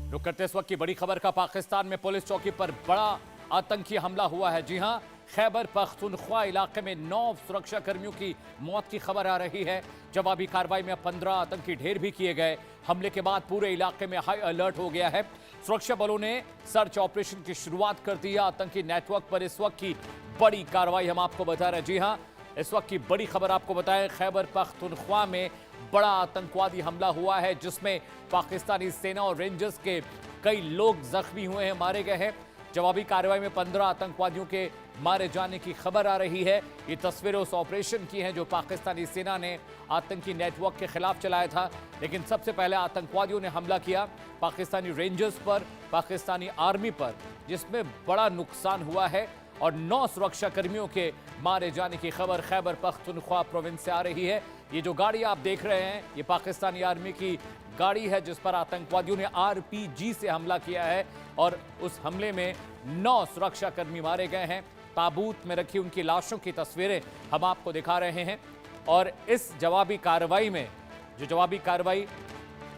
रुक करते इस वक्त की बड़ी खबर का। पाकिस्तान में पुलिस चौकी पर बड़ा आतंकी हमला हुआ है। जी हां, खैबर पख्तूनख्वा इलाके में 9 सुरक्षा कर्मियों की मौत की खबर आ रही है। जवाबी कार्रवाई में 15 आतंकी ढेर भी किए गए। हमले के बाद पूरे इलाके में हाई अलर्ट हो गया है। सुरक्षा बलों ने सर्च ऑपरेशन की शुरुआत कर दी। आतंकी नेटवर्क पर इस वक्त की बड़ी कार्रवाई हम आपको बता रहे हैं। जी हां, इस वक्त की बड़ी खबर आपको बताएं, खैबर पख्तूनख्वा में बड़ा आतंकवादी हमला हुआ है जिसमें पाकिस्तानी सेना और रेंजर्स के कई लोग जख्मी हुए हैं, मारे गए हैं। जवाबी कार्रवाई में 15 आतंकवादियों के मारे जाने की खबर आ रही है। ये तस्वीरें उस ऑपरेशन की हैं जो पाकिस्तानी सेना ने आतंकी नेटवर्क के खिलाफ चलाया था। लेकिन सबसे पहले आतंकवादियों ने हमला किया पाकिस्तानी रेंजर्स पर, पाकिस्तानी आर्मी पर, जिसमें बड़ा नुकसान हुआ है और 9 सुरक्षा कर्मियों के मारे जाने की खबर खैबर पख्तूनख्वा प्रोविंस से आ रही है। ये जो गाड़ी आप देख रहे हैं, ये पाकिस्तानी आर्मी की गाड़ी है जिस पर आतंकवादियों ने आरपीजी से हमला किया है और उस हमले में 9 सुरक्षा कर्मी मारे गए हैं। ताबूत में रखी उनकी लाशों की तस्वीरें हम आपको दिखा रहे हैं। और इस जवाबी कार्रवाई में, जो जवाबी कार्रवाई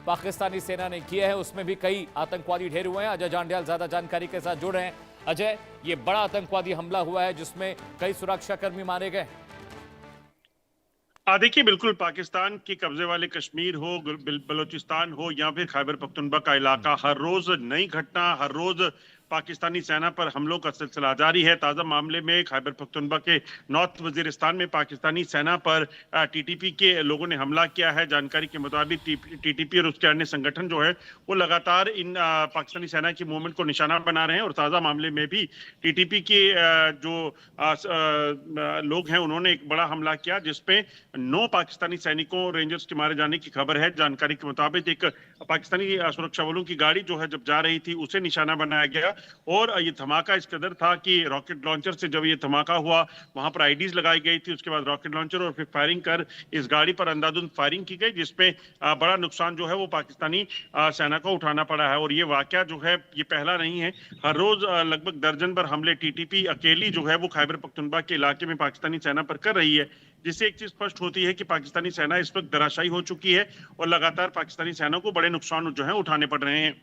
पाकिस्तानी सेना ने की है, उसमें भी कई आतंकवादी ढेर हुए हैं। अजय जांडियाल ज्यादा जानकारी के साथ जुड़ रहे हैं। अजय, ये बड़ा आतंकवादी हमला हुआ है जिसमें कई सुरक्षाकर्मी मारे गए। देखिए, बिल्कुल पाकिस्तान के कब्जे वाले कश्मीर हो, बलूचिस्तान हो या फिर खैबर पख्तूनख्वा का इलाका, हर रोज नई घटना, हर रोज पाकिस्तानी सेना पर हमलों का सिलसिला जारी है। ताज़ा मामले में खैबर पख्तूनख्वा के नॉर्थ वजीरिस्तान में पाकिस्तानी सेना पर टीटीपी के लोगों ने हमला किया है। जानकारी के मुताबिक टीटीपी और उसके अन्य संगठन जो है वो लगातार इन पाकिस्तानी सेना की मूवमेंट को निशाना बना रहे हैं। और ताज़ा मामले में भी टीटीपी के जो लोग हैं उन्होंने एक बड़ा हमला किया जिसपे 9 पाकिस्तानी सैनिकों रेंजर्स के मारे जाने की खबर है। जानकारी के मुताबिक एक पाकिस्तानी सुरक्षा बलों की गाड़ी जो है जब जा रही थी उसे निशाना बनाया गया और ये धमाका इस कदर था कि रॉकेट लॉन्चर से जब ये धमाका हुआ वहां पर आईडीज लगाई गई थी, उसके बाद रॉकेट लॉन्चर और फिर फायरिंग कर इस गाड़ी पर अंधाधुंध फायरिंग की गई जिसमें बड़ा नुकसान जो है वो पाकिस्तानी सेना को उठाना पड़ा है। और ये वाकया जो है ये पहला नहीं है। हर रोज लगभग दर्जन भर हमले टीटीपी अकेली जो है वो खैबर पख्तूनख्वा के इलाके में पाकिस्तानी सेना पर कर रही है, जिससे एक चीज स्पष्ट होती है कि पाकिस्तानी सेना इस वक्त धराशायी हो चुकी है और लगातार पाकिस्तानी सेना को बड़े नुकसान जो है उठाने पड़ रहे हैं।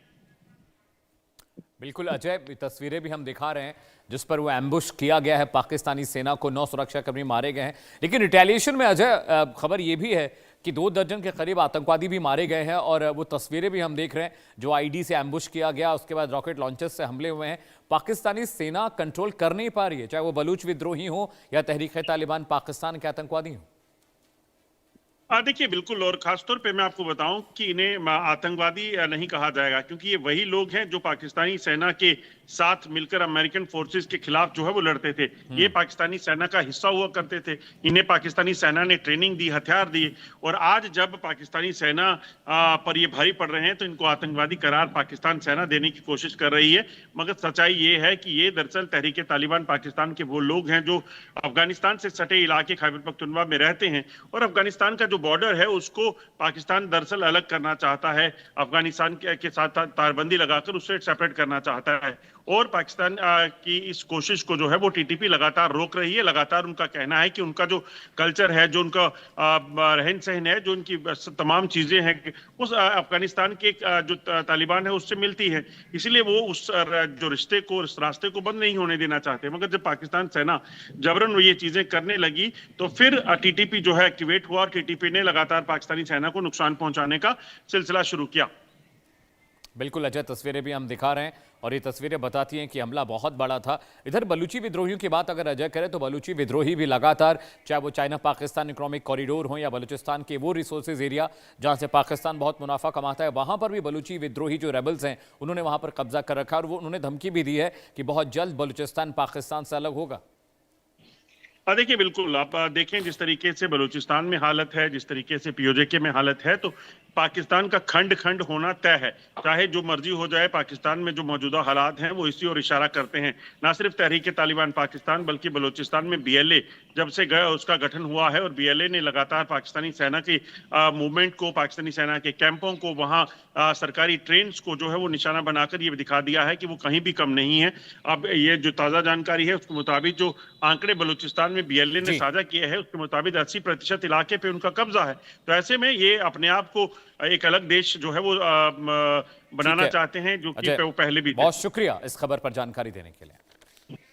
बिल्कुल अजय, तस्वीरें भी हम दिखा रहे हैं जिस पर वो एम्बुश किया गया है। पाकिस्तानी सेना को 9 सुरक्षाकर्मी मारे गए हैं। लेकिन रिटेलिएशन में अजय खबर ये भी है कि 2 दर्जन के करीब आतंकवादी भी मारे गए हैं और वो तस्वीरें भी हम देख रहे हैं जो आईडी से एम्बुश किया गया, उसके बाद रॉकेट लॉन्चर्स से हमले हुए हैं। पाकिस्तानी सेना कंट्रोल कर नहीं पा रही है, चाहे वो बलूच विद्रोही हो या तहरीक-ए-तालिबान पाकिस्तान के आतंकवादी हों। देखिए, बिल्कुल। और खासतौर पे मैं आपको बताऊं कि इन्हें आतंकवादी नहीं कहा जाएगा क्योंकि ये वही लोग हैं जो पाकिस्तानी सेना के साथ मिलकर अमेरिकन फोर्सेस के खिलाफ जो है वो लड़ते थे। ये पाकिस्तानी सेना का हिस्सा हुआ करते थे। इन्हें पाकिस्तानी सेना ने ट्रेनिंग दी, हथियार दिए और आज जब पाकिस्तानी सेना पर ये भारी पड़ रहे हैं तो इनको आतंकवादी करार पाकिस्तान सेना देने की कोशिश कर रही है। मगर सच्चाई ये है कि ये दरअसल तहरीक तालिबान पाकिस्तान के वो लोग हैं जो अफगानिस्तान से सटे इलाके खैबर पख्तूनख्वा में रहते हैं और अफगानिस्तान का जो बॉर्डर है उसको पाकिस्तान दरअसल अलग करना चाहता है, अफगानिस्तान के साथ तारबंदी लगाकर उससे सेपरेट करना चाहता है। और पाकिस्तान की इस कोशिश को जो है वो टीटीपी लगातार रोक रही है। लगातार उनका कहना है कि उनका जो कल्चर है, जो उनका रहन सहन है, जो उनकी तमाम चीजें हैं उस अफगानिस्तान के जो तालिबान है उससे मिलती है। इसलिए वो उस जो रिश्ते को, उस रास्ते को बंद नहीं होने देना चाहते। मगर जब पाकिस्तान सेना जबरन ये चीजें करने लगी तो फिर टीटीपी जो है एक्टिवेट हुआ और टीटीपी ने लगातार पाकिस्तानी सेना को नुकसान पहुंचाने का सिलसिला शुरू किया। बिल्कुल अजय, तस्वीरें भी हम दिखा रहे हैं और ये तस्वीरें बताती हैं कि हमला बहुत बड़ा था। इधर बलूची विद्रोहियों की बात अगर अजय करें तो बलूची विद्रोही भी लगातार, चाहे वो चाइना पाकिस्तान इकोनॉमिक कॉरिडोर हो या बलूचिस्तान के वो रिसोर्सेज एरिया जहां से पाकिस्तान बहुत मुनाफा कमाता है, वहां पर भी बलूची विद्रोही जो रेबल्स हैं उन्होंने वहां पर कब्जा कर रखा है और वो उन्होंने धमकी भी दी है कि बहुत जल्द बलूचिस्तान पाकिस्तान से अलग होगा। देखिए, बिल्कुल। आप देखें जिस तरीके से बलूचिस्तान में हालत है, जिस तरीके से पीओजे में हालत है, तो पाकिस्तान का खंड खंड होना तय है। चाहे जो मर्जी हो जाए, पाकिस्तान में जो मौजूदा हालात हैं वो इसी ओर इशारा करते हैं। ना सिर्फ तहरीक तालिबान पाकिस्तान बल्कि बलूचिस्तान में बीएलए जब से गया उसका गठन हुआ है और बीएलए ने लगातार पाकिस्तानी सेना की मूवमेंट को, पाकिस्तानी सेना के कैंपों को, वहां सरकारी ट्रेन को जो है वो निशाना बनाकर ये दिखा दिया है कि वो कहीं भी कम नहीं है। अब ये जो ताज़ा जानकारी है उसके मुताबिक जो आंकड़े बलूचिस्तान में बीएलए ने जी। साझा किया है उसके मुताबिक 80% इलाके पे उनका कब्जा है। तो ऐसे में ये अपने आप को एक अलग देश जो है वो ठीक बनाना है चाहते हैं, जो कि अजय, वो पहले भी थे। बहुत शुक्रिया इस खबर पर जानकारी देने के लिए।